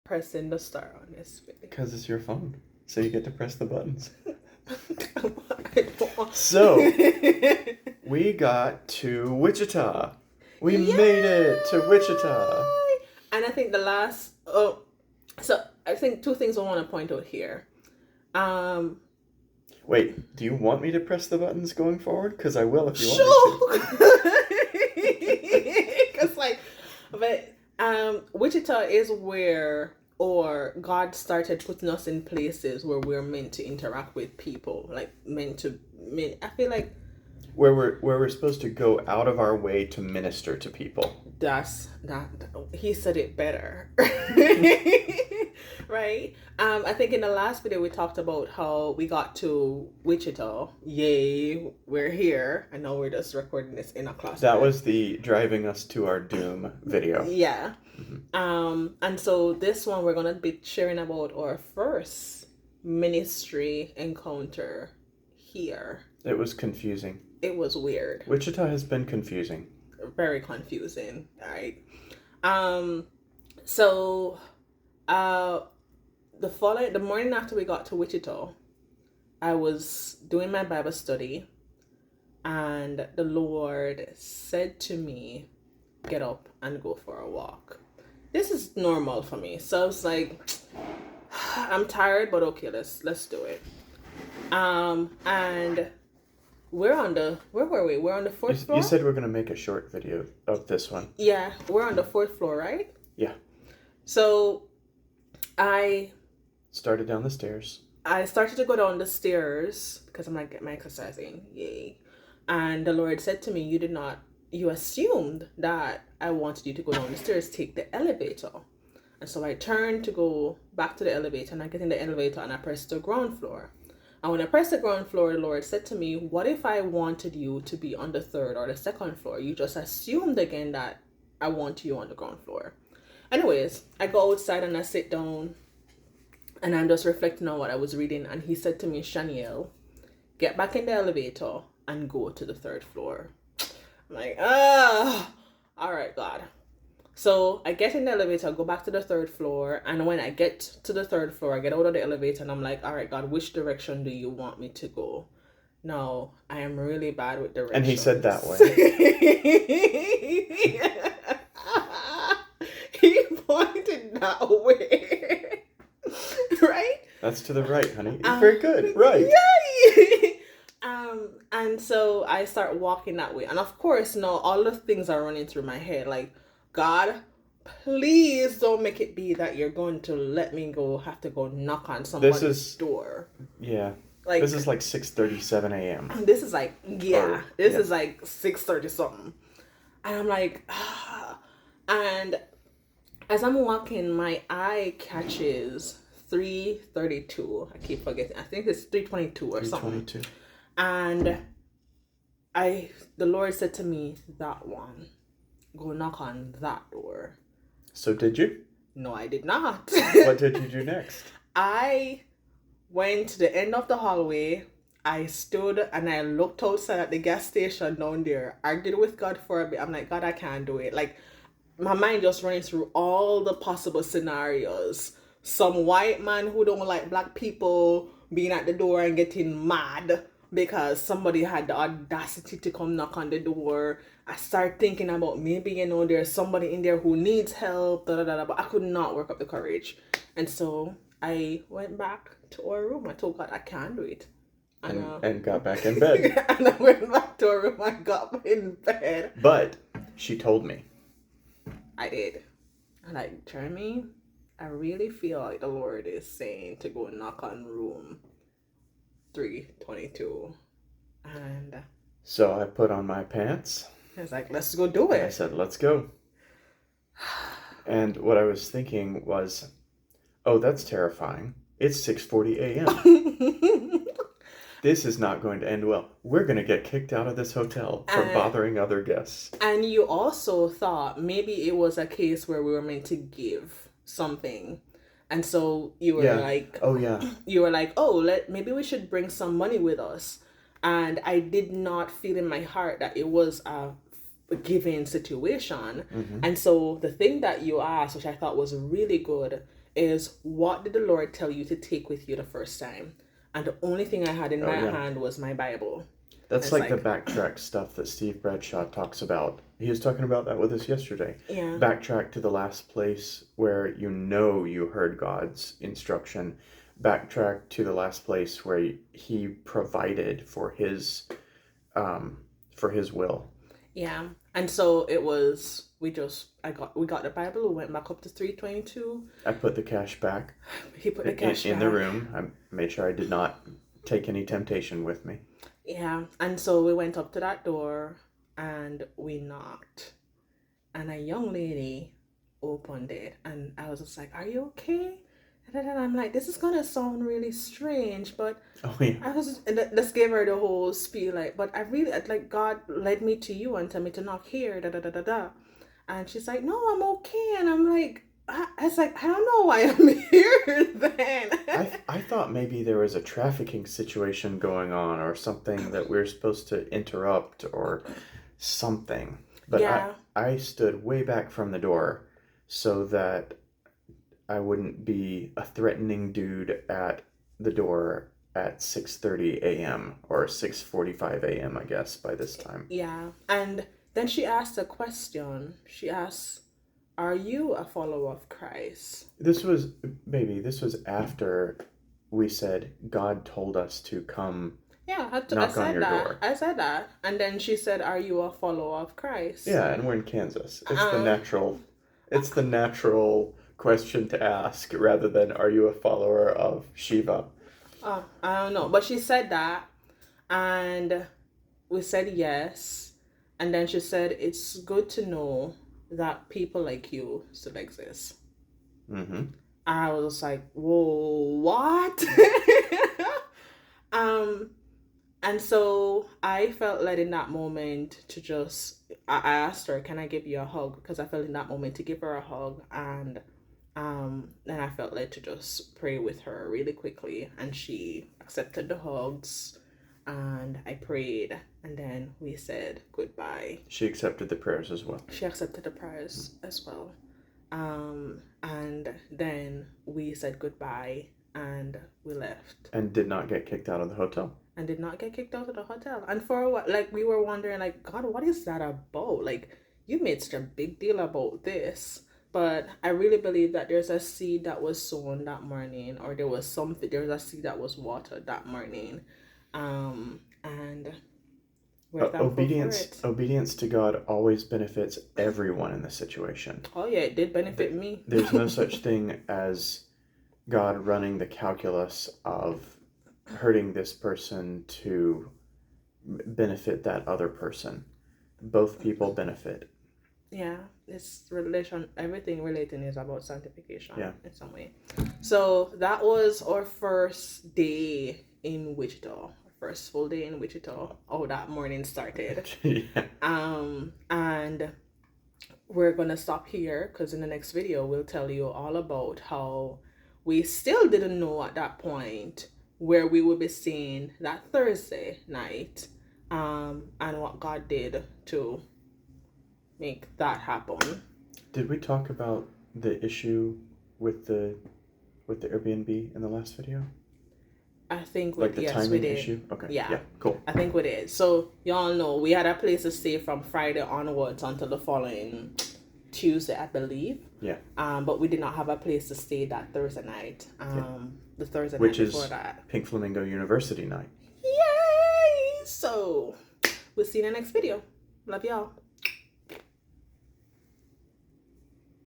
pressing the star on this video? Because it's your phone. So you get to press the buttons. I don't want- So, we got to Wichita. We made it to Wichita. And I think so I think two things I want to point out here. Wait, do you want me to press the buttons going forward? Because I will if you want me to. Wichita is where, or God started putting us in places where we're meant to interact with people, like I feel like where we're supposed to go out of our way to minister to people. That's not. He said it better, right? I think in the last video we talked about how we got to Wichita. Yay, we're here. I know we're just recording this in a class. That was the driving us to our doom video. Yeah. And so this one we're gonna be sharing about our first ministry encounter here. It was confusing. It was weird. Wichita has been confusing. Very confusing. All right. So the morning after we got to Wichita, I was doing my Bible study, and the Lord said to me, "Get up and go for a walk." This is normal for me, so I was like, "I'm tired, but okay, let's do it." And where were we? We're on the fourth floor? You said we're going to make a short video of this one. Yeah, we're on the fourth floor, right? Yeah. So, I started down the stairs. I started to go down the stairs because I'm like, get my exercising. Yay. And the Lord said to me, you assumed that I wanted you to go down the stairs, take the elevator. And so I turned to go back to the elevator, and I get in the elevator and I pressed the ground floor. And when I pressed the ground floor, the Lord said to me, what if I wanted you to be on the third or the second floor? You just assumed again that I want you on the ground floor. Anyways, I go outside and I sit down and I'm just reflecting on what I was reading. And he said to me, Shaniel, get back in the elevator and go to the third floor. I'm like, all right, God. So I get in the elevator, go back to the third floor, and when I get to the third floor, I get out of the elevator and I'm like, all right, God, which direction do you want me to go? No, I am really bad with directions. And he said that way. He pointed that way. Right? That's to the right, honey. Very good. Right. Yay! And so I start walking that way. And of course, now all the things are running through my head, like, God, please don't make it be that you're going to let me have to go knock on somebody's door. Yeah. Like, this is like 6:37 a.m. This is like, is like 6:30 something. And I'm like, And as I'm walking, my eye catches 3:32. I keep forgetting. I think it's 3:22 or something. 3:22. And the Lord said to me, that one. Go knock on that door. So did you? No, I did not. What did you do next? I went to the end of the hallway. I stood and I looked outside at the gas station down there. Argued with God for a bit. I'm like, God, I can't do it. Like, my mind just running through all the possible scenarios. Some white man who don't like black people being at the door and getting mad because somebody had the audacity to come knock on the door. I started thinking about maybe, there's somebody in there who needs help, but I could not work up the courage. And so I went back to our room. I told God I can't do it. And got back in bed. And I went back to our room and got in bed. But she told me. I did. I'm like, Jeremy, I really feel like the Lord is saying to go knock on room 322. And so I put on my pants. I was like, let's go do it. I said, let's go. And what I was thinking was, oh, that's terrifying. It's 6:40 a.m. This is not going to end well. We're going to get kicked out of this hotel for bothering other guests. And you also thought maybe it was a case where we were meant to give something. And so you were like, oh, yeah. You were like, maybe we should bring some money with us. And I did not feel in my heart that it was a giving situation. Mm-hmm. And so the thing that you asked, which I thought was really good, is, what did the Lord tell you to take with you the first time? And the only thing I had in my hand was my Bible. That's like the backtrack stuff that Steve Bradshaw talks about. He was talking about that with us yesterday. Yeah. Backtrack to the last place where you heard God's instruction. Backtrack to the last place where he provided for his will. Yeah. And so it was, we got the Bible, we went back up to 322. I put the cash back. He put the cash in the room. I made sure I did not take any temptation with me. Yeah. And so we went up to that door and we knocked. And a young lady opened it. And I was just like, "Are you okay?" And then I'm like, this is gonna sound really strange, but I was just gave her the whole spiel, like, but I really, like, God led me to you and told me to knock here, da da da da da. And she's like, "No, I'm okay." And I'm like, I was like, I don't know why I'm here then. I thought maybe there was a trafficking situation going on or something that we're supposed to interrupt or something. But yeah. I stood way back from the door so that I wouldn't be a threatening dude at the door at 6:30 a.m. or 6:45 a.m. I guess by this time. Yeah. And then she asked a question. She asked, "Are you a follower of Christ?" This was after we said God told us to come knock on your door. I said that. And then she said, "Are you a follower of Christ?" Yeah, and we're in Kansas. It's the natural question to ask rather than, "Are you a follower of Shiva?" I don't know. But she said that, and we said yes. And then she said, "It's good to know that people like you still exist." Mm-hmm. I was just like, "Whoa, what?" And so I felt led in that moment to I asked her, "Can I give you a hug?" Because I felt in that moment to give her a hug, and then I felt led to just pray with her really quickly, and she accepted the hugs, and I prayed, and then we said goodbye. She accepted the prayers as well. She accepted the prayers as well. And then we said goodbye, and we left. And did not get kicked out of the hotel. And did not get kicked out of the hotel. And for a while, like, we were wondering, like, God, what is that about? Like, you made such a big deal about this. But I really believe that there's a seed that was sown that morning, or there was a seed that was watered that morning. And we're thankful for it. Obedience to God always benefits everyone in the situation. Oh yeah, it did benefit me. There's no such thing as God running the calculus of hurting this person to benefit that other person. Both people benefit. Yeah, it's everything relating is about sanctification in some way. So that was our first day in Wichita. First full day in Wichita. Oh, that morning started. Yeah. And we're gonna stop here because in the next video we'll tell you all about how we still didn't know at that point where we would be staying that Thursday night, and what God did to make that happen. Did we talk about the issue with the Airbnb in the last video? I think timing we did. Issue? Okay. Yeah, cool. I think we did. So y'all know we had a place to stay from Friday onwards until the following Tuesday, I believe. Yeah. But we did not have a place to stay that Thursday night. The Thursday night before that. Which is Pink Flamingo University night. Yay! So we'll see you in the next video. Love y'all.